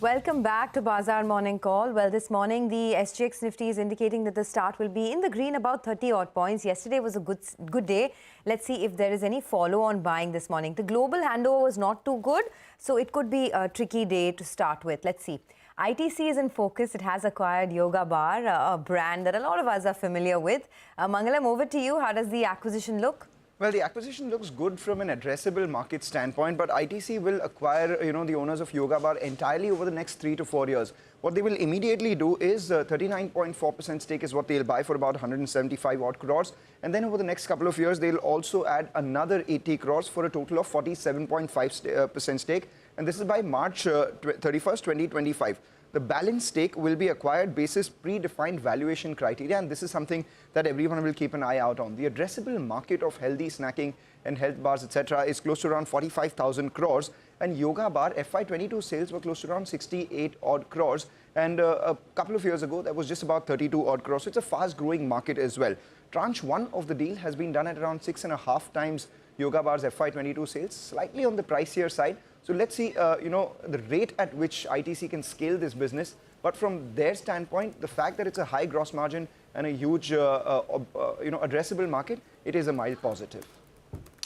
Welcome back to Bazaar Morning Call. Well, this morning the SGX Nifty is indicating that the start will be in the green, about 30 odd points. Yesterday was a good day. Let's see if there is any follow-on buying this morning. The global handover was not too good, so it could be a tricky day to start with. Let's see. ITC is in focus. It has acquired Yoga Bar, a brand that a lot of us are familiar with. Mangalam, over to you. How does the acquisition look? Well, the acquisition looks good from an addressable market standpoint, but ITC will acquire, the owners of Yoga Bar entirely over the next 3 to 4 years. What they will immediately do is 39.4% stake is what they'll buy for about 175 odd crores. And then over the next couple of years, they'll also add another 80 crores for a total of 47.5% stake. And this is by March 31st, 2025. The balance stake will be acquired basis predefined valuation criteria, and this is something that everyone will keep an eye out on. The addressable market of healthy snacking and health bars, etc., is close to around 45,000 crores, and Yoga Bar FY22 sales were close to around 68 odd crores, and a couple of years ago that was just about 32 odd crores. So it's a fast-growing market as well. Tranche 1 of the deal has been done at around 6.5 times Yoga Bar's FY22 sales, slightly on the pricier side. So let's see, the rate at which ITC can scale this business. But from their standpoint, the fact that it's a high gross margin and a huge, addressable market, it is a mild positive.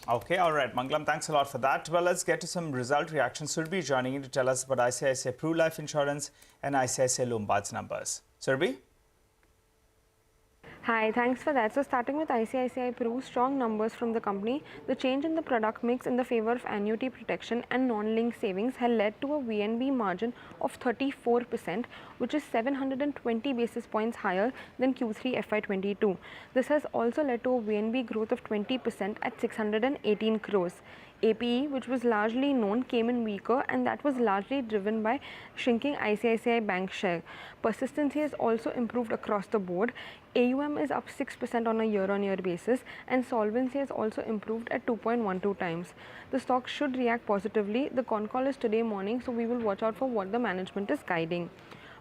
Okay, all right. Mangalam, thanks a lot for that. Well, let's get to some result reactions. Surbi joining in to tell us about ICICI Pru Life Insurance and ICICI Lombard's numbers. Surbi? Hi, thanks for that. So starting with ICICI Pru, strong numbers from the company. The change in the product mix in the favor of annuity protection and non-linked savings had led to a VNB margin of 34%, which is 720 basis points higher than Q3 FY22. This has also led to a VNB growth of 20% at 618 crores. APE, which was largely known, came in weaker, and that was largely driven by shrinking ICICI Bank share. Persistency has also improved across the board. AUM is up 6% on a year-on-year basis, and solvency has also improved at 2.12 times. The stock should react positively. The con call is today morning, so we will watch out for what the management is guiding.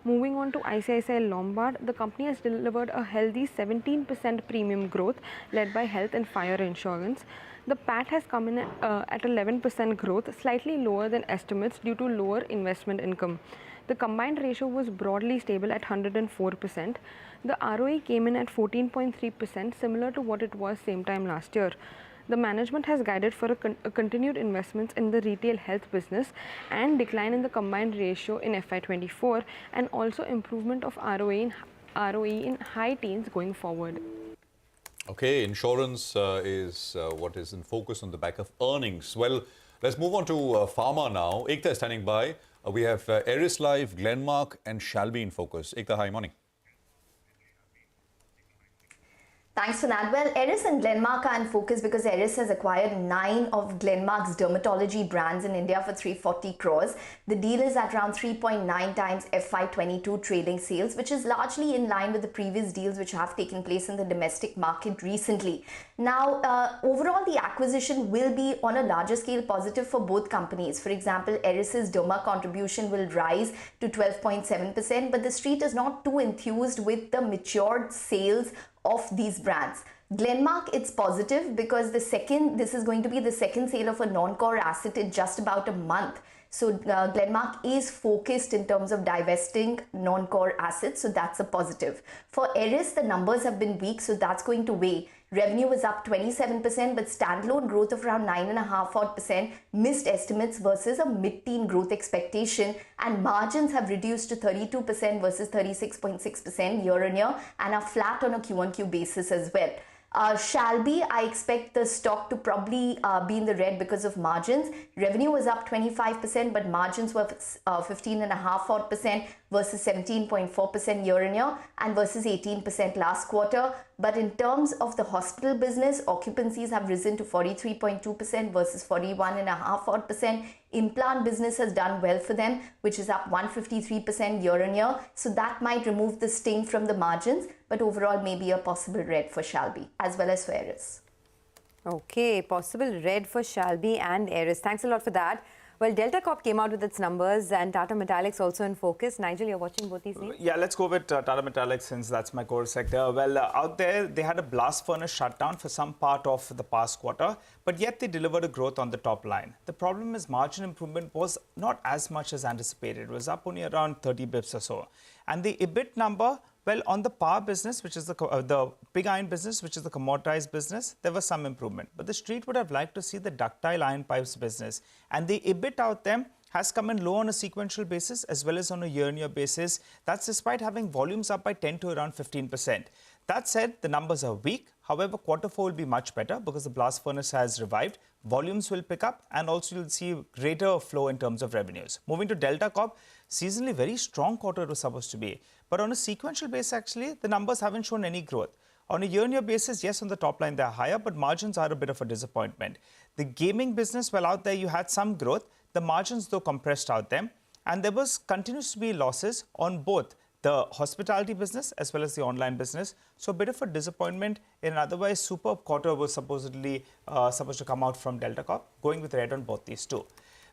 Moving on to ICICI Lombard, the company has delivered a healthy 17% premium growth led by health and fire insurance. The PAT has come in at 11% growth, slightly lower than estimates due to lower investment income. The combined ratio was broadly stable at 104%. The ROE came in at 14.3%, similar to what it was same time last year. The management has guided for a continued investments in the retail health business and decline in the combined ratio in FY24, and also improvement of ROE in high teens going forward. Okay, insurance is what is in focus on the back of earnings. Well, let's move on to Pharma now. Ekta is standing by. We have Eris Life, Glenmark and Shalby in focus. Ekta, hi, morning. Thanks for that. Well, Eris and Glenmark are in focus because Eris has acquired 9 of Glenmark's dermatology brands in India for 340 crores. The deal is at around 3.9 times FY22 trading sales, which is largely in line with the previous deals which have taken place in the domestic market recently. Now, overall, the acquisition will be on a larger scale positive for both companies. For example, Eris's derma contribution will rise to 12.7%, but the street is not too enthused with the matured sales of these brands. Glenmark, it's positive because this is going to be the second sale of a non-core asset in just about a month. So Glenmark is focused in terms of divesting non-core assets, so that's a positive. For Eris, the numbers have been weak, so that's going to weigh. Revenue was up 27%, but standalone growth of around 9.5% missed estimates versus a mid-teen growth expectation, and margins have reduced to 32% versus 36.6% year-on-year and are flat on a Q-on-Q basis as well. Shalby, I expect the stock to probably be in the red because of margins. Revenue was up 25%, but margins were 15.5% versus 17.4% year-on-year and versus 18% last quarter. But in terms of the hospital business, occupancies have risen to 43.2% versus 41.5%. Implant business has done well for them, which is up 153% year-on-year. So that might remove the sting from the margins, but overall maybe a possible red for Shalby as well as for Eris. Okay, possible red for Shalby and Eris. Thanks a lot for that. Well, Delta Corp came out with its numbers and Tata Metaliks also in focus. Nigel, you're watching both these names? Yeah, let's go with Tata Metaliks since that's my core sector. Well, out there, they had a blast furnace shutdown for some part of the past quarter, but yet they delivered a growth on the top line. The problem is margin improvement was not as much as anticipated. It was up only around 30 bips or so. And the EBIT number, well, on the power business, which is the pig iron business, which is the commoditized business, there was some improvement. But the street would have liked to see the ductile iron pipes business. And the EBIT out there has come in low on a sequential basis as well as on a year-on-year basis. That's despite having volumes up by 10 to around 15%. That said, the numbers are weak. However, quarter 4 will be much better because the blast furnace has revived. Volumes will pick up and also you'll see greater flow in terms of revenues. Moving to Delta Corp, seasonally very strong quarter it was supposed to be. But on a sequential basis, actually, the numbers haven't shown any growth. On a year-on-year basis, yes, on the top line they're higher, but margins are a bit of a disappointment. The gaming business, well, out there you had some growth. The margins, though, compressed out there. And there continues to be losses on both the hospitality business as well as the online business. So a bit of a disappointment in an otherwise superb quarter was supposedly supposed to come out from Delta Corp, going with red on both these two.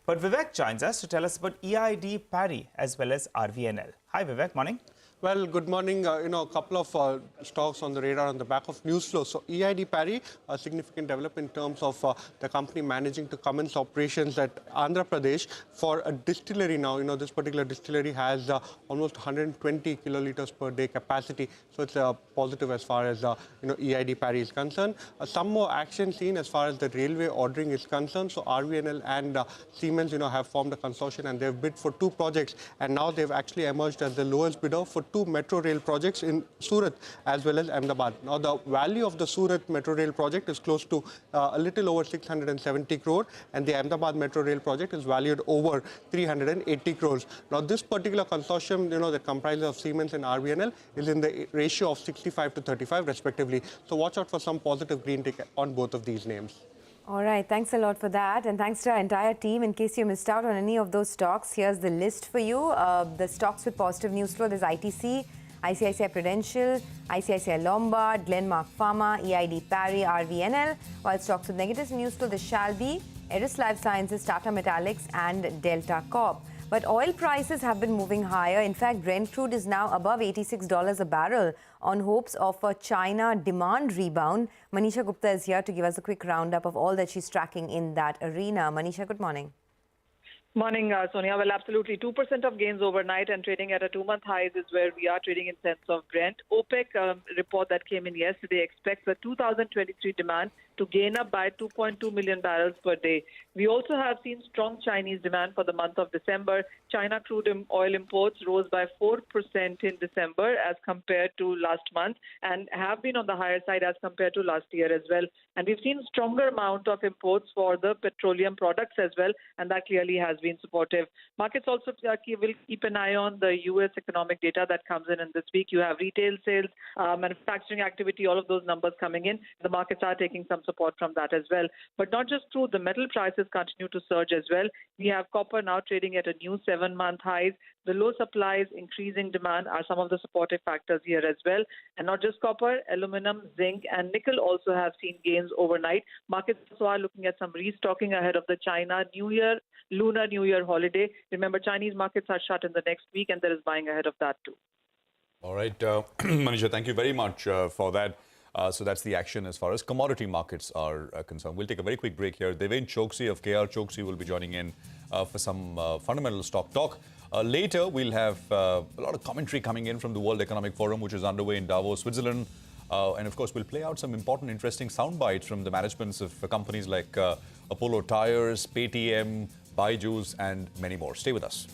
But Vivek joins us to tell us about EID, Parry as well as RVNL. Hi Vivek, morning. Well, good morning. A couple of stocks on the radar on the back of news flow. So EID Parry, a significant development in terms of the company managing to commence operations at Andhra Pradesh for a distillery now. This particular distillery has almost 120 kiloliters per day capacity. So it's positive as far as EID Parry is concerned. Some more action seen as far as the railway ordering is concerned. So RVNL and Siemens, have formed a consortium and they've bid for 2 projects. And now they've actually emerged as the lowest bidder for 2 metro rail projects in Surat as well as Ahmedabad. Now, the value of the Surat metro rail project is close to a little over 670 crore and the Ahmedabad metro rail project is valued over 380 crores. Now, this particular consortium, that comprises of Siemens and RVNL is in the ratio of 65 to 35 respectively. So, watch out for some positive green tick on both of these names. All right, thanks a lot for that. And thanks to our entire team. In case you missed out on any of those stocks, here's the list for you. The stocks with positive news flow, there's ITC, ICICI Prudential, ICICI Lombard, Glenmark Pharma, EID Parry, RVNL. While stocks with negative news flow, there shall be Eris Life Sciences, Tata Metaliks and Delta Corp. But oil prices have been moving higher. In fact, Brent crude is now above $86 a barrel on hopes of a China demand rebound. Manisha Gupta is here to give us a quick roundup of all that she's tracking in that arena. Manisha, good morning. Morning, Sonia. Well, absolutely. 2% of gains overnight and trading at a 2-month highs is where we are trading in sense of Brent. OPEC report that came in yesterday expects the 2023 demand to gain up by 2.2 million barrels per day. We also have seen strong Chinese demand for the month of December. China crude oil imports rose by 4% in December as compared to last month and have been on the higher side as compared to last year as well. And we've seen stronger amount of imports for the petroleum products as well, and that clearly has been supportive. Markets also will keep an eye on the U.S. economic data that comes in this week. You have retail sales, manufacturing activity, all of those numbers coming in. The markets are taking some support from that as well. But not just true, the metal prices continue to surge as well. We have copper now trading at a new 7-month highs. The low supplies, increasing demand are some of the supportive factors here as well. And not just copper, aluminum, zinc and nickel also have seen gains overnight. Markets also are looking at some restocking ahead of the China Lunar New Year holiday. Remember, Chinese markets are shut in the next week and there is buying ahead of that too. All right, Manisha, thank you very much for that. So that's the action as far as commodity markets are concerned. We'll take a very quick break here. Devin Choksi of KR Choksi will be joining in for some fundamental stock talk. Later, we'll have a lot of commentary coming in from the World Economic Forum, which is underway in Davos, Switzerland. And of course, we'll play out some important, interesting sound bites from the managements of companies like Apollo Tyres, Paytm, Byju's, and many more. Stay with us.